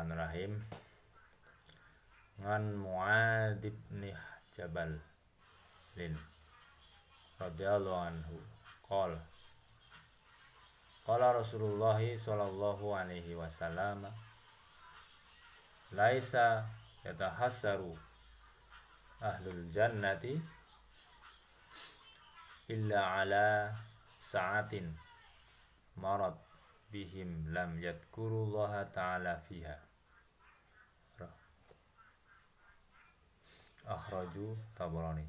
Bismillahirrahmanirrahim. Ngan Mu'adz bin Jabal radhiyallahu anhu qala qala Rasulullah sallallahu alaihi wasallam laisa yatahassaru ahlul jannati illa ala sa'atin marad bihim lam yadhkurullaha ta'ala fiha. Akhraju Tabrani.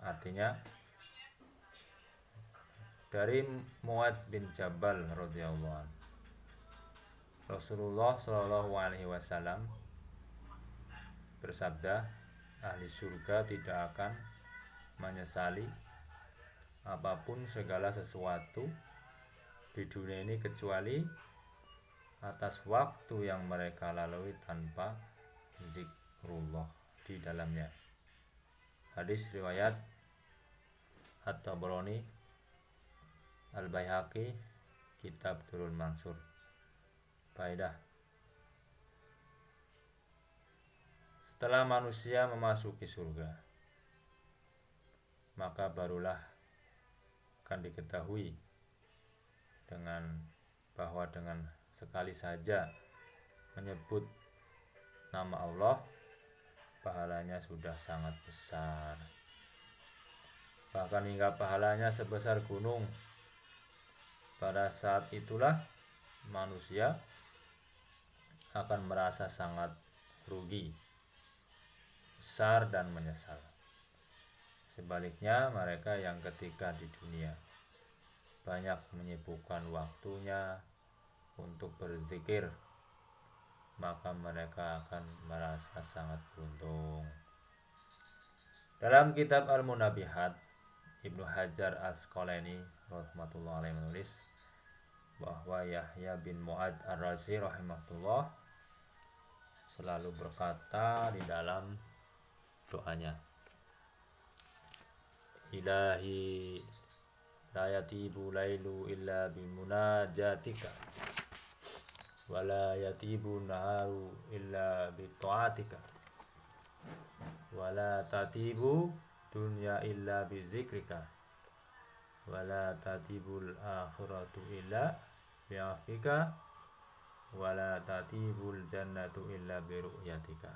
Artinya dari Mu'adz bin Jabal radhiyallahu anhu, Rasulullah shallallahu alaihi wasallam bersabda, ahli surga tidak akan menyesali apapun segala sesuatu di dunia ini kecuali atas waktu yang mereka lalui tanpa zikrullah di dalamnya. Hadis riwayat At-Tabrani, Al-Baihaqi, Kitab Durrul Mansur. Faedah: setelah manusia memasuki surga, maka barulah akan diketahui bahwa dengan sekali saja menyebut nama Allah, pahalanya sudah sangat besar, bahkan hingga pahalanya sebesar gunung. Pada saat itulah manusia akan merasa sangat rugi, besar dan menyesal. Sebaliknya, mereka yang ketika di dunia banyak menyibukkan waktunya untuk berzikir, maka mereka akan merasa sangat beruntung. Dalam kitab Al-Munabihat, Ibnu Hajar Asqalani rahmatullah alaihi menulis bahwa Yahya bin Mu'adz Ar-Razi rahimahullah selalu berkata di dalam doanya, Ilahi la yatibu lailu illa bimunajatika wa la yatibu naharu illa bita'atika wa la tatibu dunya illa bizikrika wa la tatibul akhiratu illa bi'afika wa la tatibul jannatu illa biru'yatika.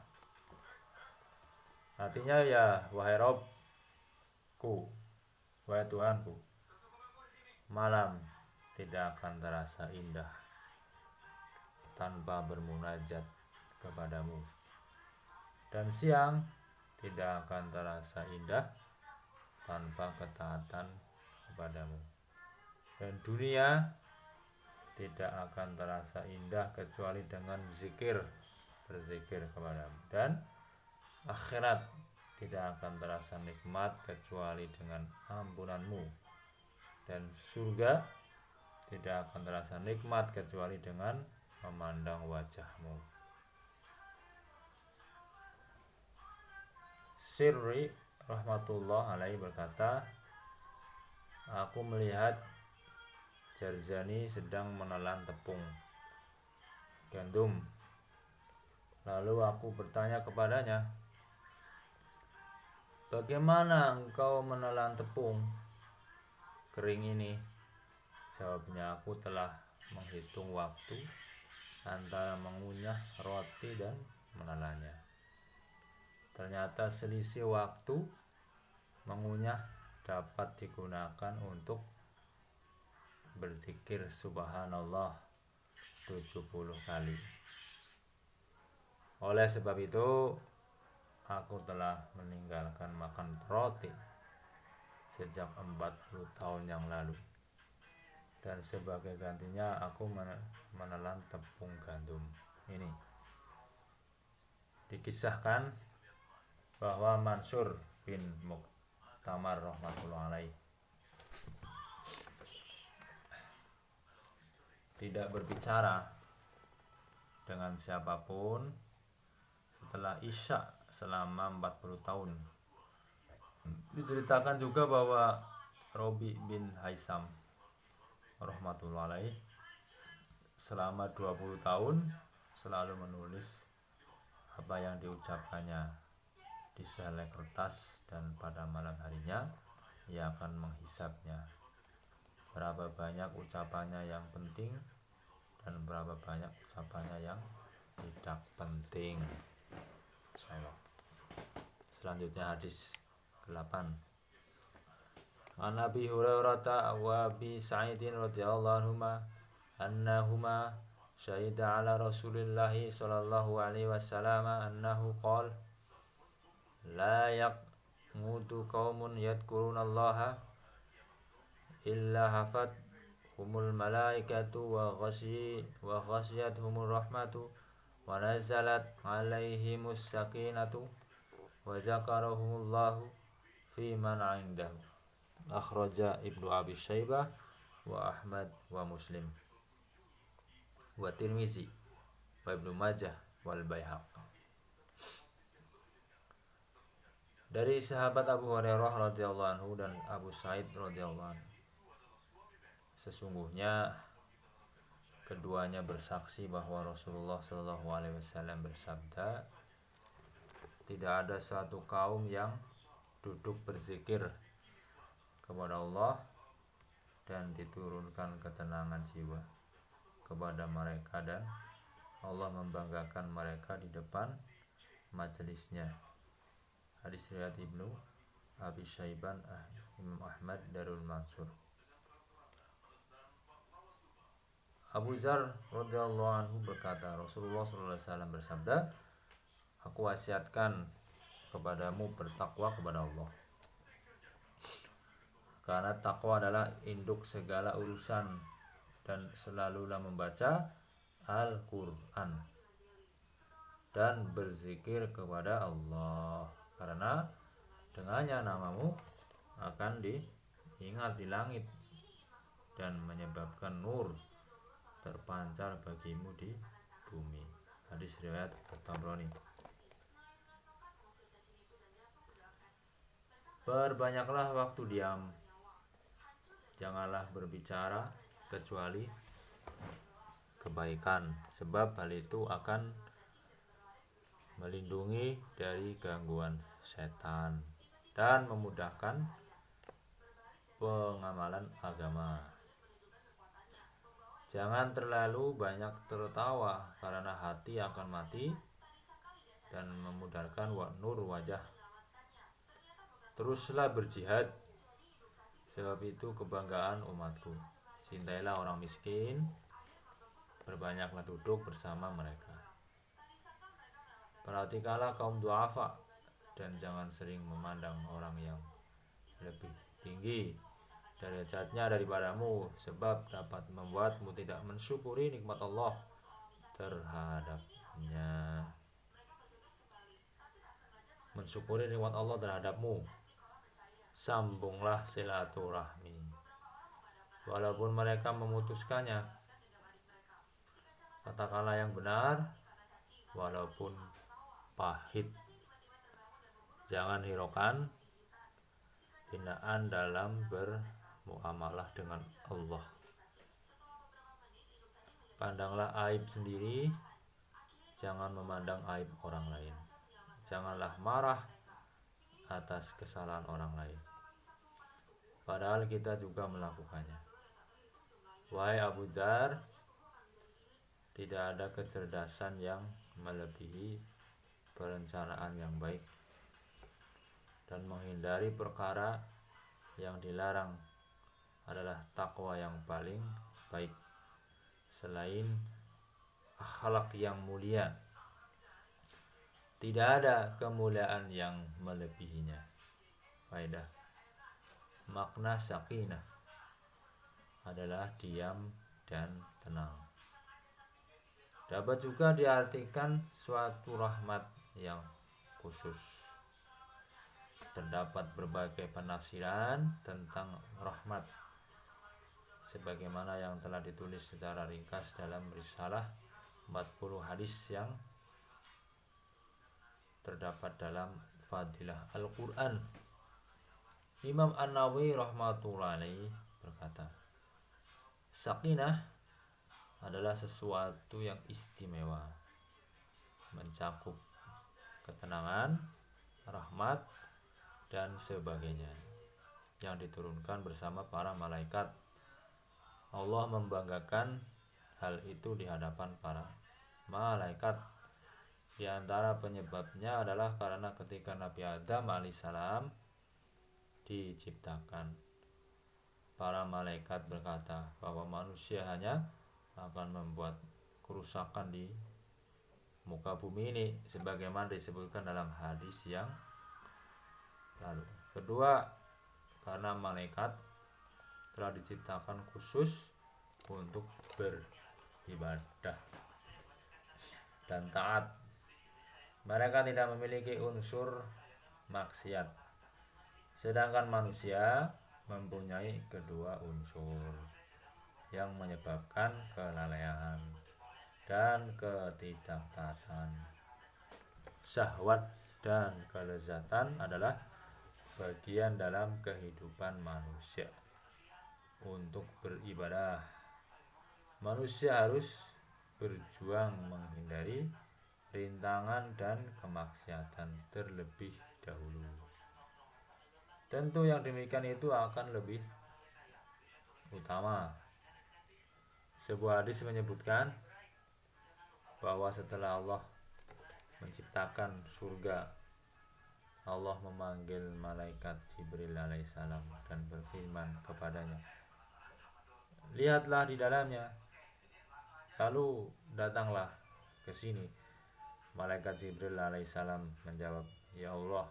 Artinya, ya wahai Rabbku, wahai Tuhanku, malam tidak akan terasa indah tanpa bermunajat kepadamu, dan siang tidak akan terasa indah tanpa ketaatan kepadamu, dan dunia tidak akan terasa indah kecuali dengan berzikir kepadamu, dan akhirat tidak akan terasa nikmat kecuali dengan ampunanmu, dan surga tidak akan terasa nikmat kecuali dengan memandang wajahmu. Sirri rahmatullah alaihi berkata, aku melihat Jarzani sedang menelan tepung gandum. Lalu aku bertanya kepadanya, bagaimana engkau menelan tepung kering ini? Jawabnya, aku telah menghitung waktu antara mengunyah roti dan menelannya. Ternyata selisih waktu mengunyah dapat digunakan untuk berzikir subhanallah 70 kali. Oleh sebab itu, aku telah meninggalkan makan roti sejak 40 tahun yang lalu, dan sebagai gantinya aku menelan tepung gandum ini. Dikisahkan bahwa Mansur bin Muqtamar rahmatullah alaih tidak berbicara dengan siapapun setelah Isya selama 40 tahun. Diceritakan juga bahwa Robi bin Haisam rahmatullah alaih selama 20 tahun selalu menulis apa yang diucapkannya di selai kertas, dan pada malam harinya ia akan menghisapnya. Berapa banyak ucapannya yang penting dan berapa banyak ucapannya yang tidak penting. Insyaallah. Selanjutnya hadis 8. An Abi Hurairah wa Abi Sa'idin radhiyallahu anhuma annahuma syahida ala Rasulillah sallallahu alaihi wasallam annahu qala la yaqutu qaumun yadhkurunallaha illa hafat humul malaikatu wa ghashiyatuhumur rahmatu wa nazalat alaihimus sakinatu wa zakarahumullahu fi man 'indahu. Akhraja Ibnu Abi Syaibah wa Ahmad wa Muslim wa Tirmizi wa Ibnu Majah wal Baihaqi. Dari sahabat Abu Hurairah radhiyallahu anhu dan Abu Sa'id radhiyallahu anhu, sesungguhnya keduanya bersaksi bahwa Rasulullah sallallahu alaihi wasallam bersabda, tidak ada suatu kaum yang duduk berzikir kepada Allah dan diturunkan ketenangan jiwa kepada mereka, dan Allah membanggakan mereka di depan majelisnya. Hadis riwayat Ibnu Abi Syaiban, Imam Ahmad, Darul Mansur. Abu Dzar radhiyallahu anhu berkata, Rasulullah sallallahu alaihi wasallam bersabda, aku wasiatkan kepadamu bertakwa kepada Allah, karena takwa adalah induk segala urusan, dan selalulah membaca Al-Quran dan berzikir kepada Allah, karena dengannya namamu akan diingat di langit dan menyebabkan nur terpancar bagimu di bumi. Hadis riwayat At-Tabrani. Perbanyaklah waktu diam, janganlah berbicara kecuali kebaikan, sebab hal itu akan melindungi dari gangguan setan dan memudahkan pengamalan agama. Jangan terlalu banyak tertawa, karena hati akan mati dan memudarkan nur wajah. Teruslah berjihad, sebab itu kebanggaan umatku. Cintailah orang miskin, berbanyaklah duduk bersama mereka. Perhatikanlah kaum duafa, dan jangan sering memandang orang yang lebih tinggi derajatnya daripadamu, sebab dapat membuatmu tidak mensyukuri nikmat Allah terhadapnya. Mensyukuri nikmat Allah terhadapmu. Sambunglah silaturahmi, walaupun mereka memutuskannya. Katakanlah yang benar, walaupun pahit. Jangan hiraukan hinaan dalam bermuamalah dengan Allah. Pandanglah aib sendiri, jangan memandang aib orang lain. Janganlah marah atas kesalahan orang lain, padahal kita juga melakukannya. Wahai Abu Dzar, tidak ada kecerdasan yang melebihi perencanaan yang baik, dan menghindari perkara yang dilarang adalah takwa yang paling baik selain akhlak yang mulia. Tidak ada kemuliaan yang melebihinya. Faedah. Makna sakinah adalah diam dan tenang. Dapat juga diartikan suatu rahmat yang khusus. Terdapat berbagai penafsiran tentang rahmat, sebagaimana yang telah ditulis secara ringkas dalam risalah 40 hadis yang terdapat dalam Fadilah Al-Quran. Imam An-Nawawi rahmatullahi alaih berkata, sakinah adalah sesuatu yang istimewa, mencakup ketenangan, rahmat, dan sebagainya yang diturunkan bersama para malaikat. Allah membanggakan hal itu di hadapan para malaikat. Di antara penyebabnya adalah karena ketika Nabi Adam alaihissalam diciptakan, para malaikat berkata bahwa manusia hanya akan membuat kerusakan di muka bumi ini, sebagaimana disebutkan dalam hadis yang lalu. Kedua, karena malaikat telah diciptakan khusus untuk beribadah dan taat. Mereka tidak memiliki unsur maksiat, sedangkan manusia mempunyai kedua unsur yang menyebabkan kelalaian dan ketidaktaatan. Syahwat dan kelezatan adalah bagian dalam kehidupan manusia. Untuk beribadah, manusia harus berjuang menghindari rintangan dan kemaksiatan terlebih dahulu. Tentu yang demikian itu akan lebih utama. Sebuah hadis menyebutkan bahwa setelah Allah menciptakan surga, Allah memanggil malaikat Jibril alaihissalam dan berfirman kepadanya, "Lihatlah di dalamnya." Lalu datanglah ke sini. Malaikat Jibril alaihissalam menjawab, "Ya Allah,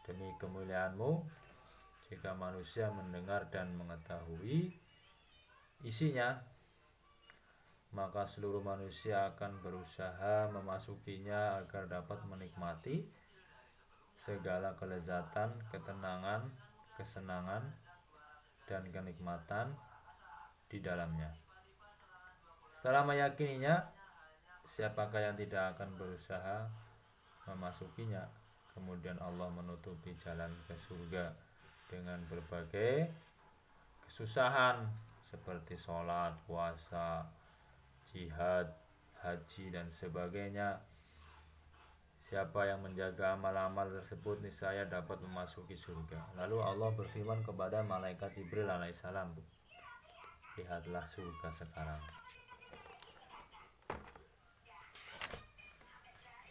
demi kemuliaan-Mu, jika manusia mendengar dan mengetahui isinya, maka seluruh manusia akan berusaha memasukinya agar dapat menikmati segala kelezatan, ketenangan, kesenangan, dan kenikmatan di dalamnya. Setelah meyakininya, siapakah yang tidak akan berusaha memasukinya?" Kemudian Allah menutupi jalan ke surga dengan berbagai kesusahan seperti sholat, puasa, jihad, haji, dan sebagainya. Siapa yang menjaga amal-amal tersebut niscaya dapat memasuki surga. Lalu Allah berfirman kepada malaikat Jibril alaihissalam, "Lihatlah surga sekarang."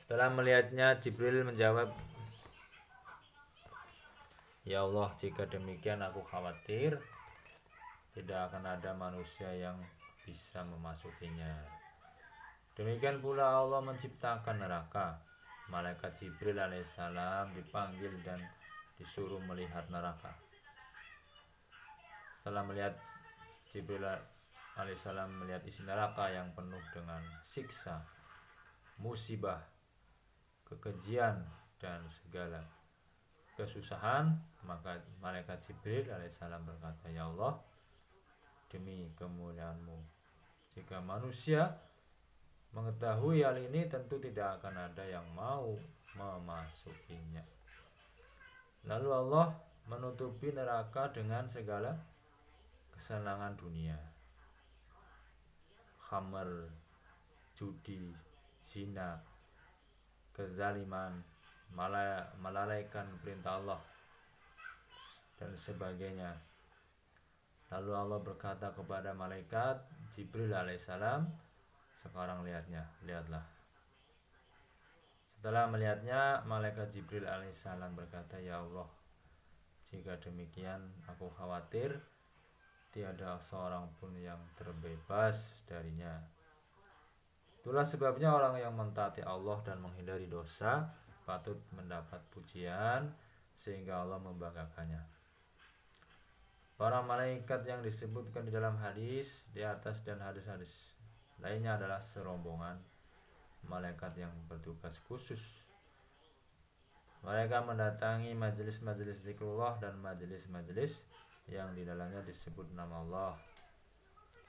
Setelah melihatnya, Jibril menjawab, "Ya Allah, jika demikian aku khawatir tidak akan ada manusia yang bisa memasukinya." Demikian pula Allah menciptakan neraka. Malaikat Jibril alaihissalam dipanggil dan disuruh melihat neraka. Setelah melihat, Jibril alaihissalam melihat isi neraka yang penuh dengan siksa, musibah, kekejian, dan segala kesusahan. Maka malaikat Jibril alaihissalam berkata, "Ya Allah, demi kemuliaan-Mu, jika manusia mengetahui hal ini, tentu tidak akan ada yang mau memasukinya." Lalu Allah menutupi neraka dengan segala kesenangan dunia, khamr, judi, zina, kezaliman, melalaikan perintah Allah, dan sebagainya. Lalu Allah berkata kepada malaikat Jibril alaihissalam, "Sekarang lihatlah." Setelah melihatnya, malaikat Jibril alaihissalam berkata, "Ya Allah, jika demikian aku khawatir tiada seorang pun yang terbebas darinya. Itulah sebabnya orang yang mentaati Allah dan menghindari dosa patut mendapat pujian, sehingga Allah membanggakannya." Para malaikat yang disebutkan di dalam hadis di atas dan hadis-hadis lainnya adalah serombongan malaikat yang bertugas khusus. Mereka mendatangi majelis-majelis zikrullah dan majelis-majelis yang di dalamnya disebut nama Allah.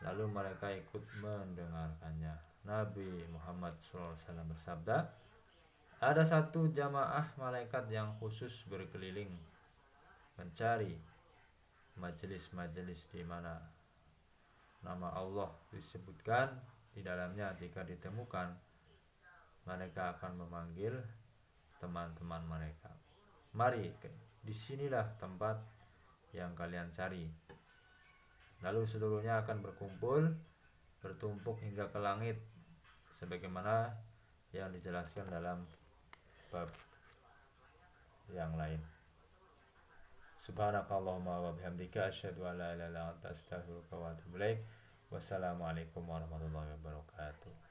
Lalu mereka ikut mendengarkannya. Nabi Muhammad SAW bersabda, "Ada satu jamaah malaikat yang khusus berkeliling mencari majelis-majelis di mana nama Allah disebutkan di dalamnya, jika ditemukan, mereka akan memanggil teman-teman mereka. Mari, disinilah tempat yang kalian cari. Lalu seluruhnya akan berkumpul, bertumpuk hingga ke langit, sebagaimana yang dijelaskan dalam bab yang lain. Subhanakallahumma wa bihamdika asyhadu an la ilaha illa anta astaghfiruka wa atubu ilaik. Wassalamualaikum warahmatullahi wabarakatuh.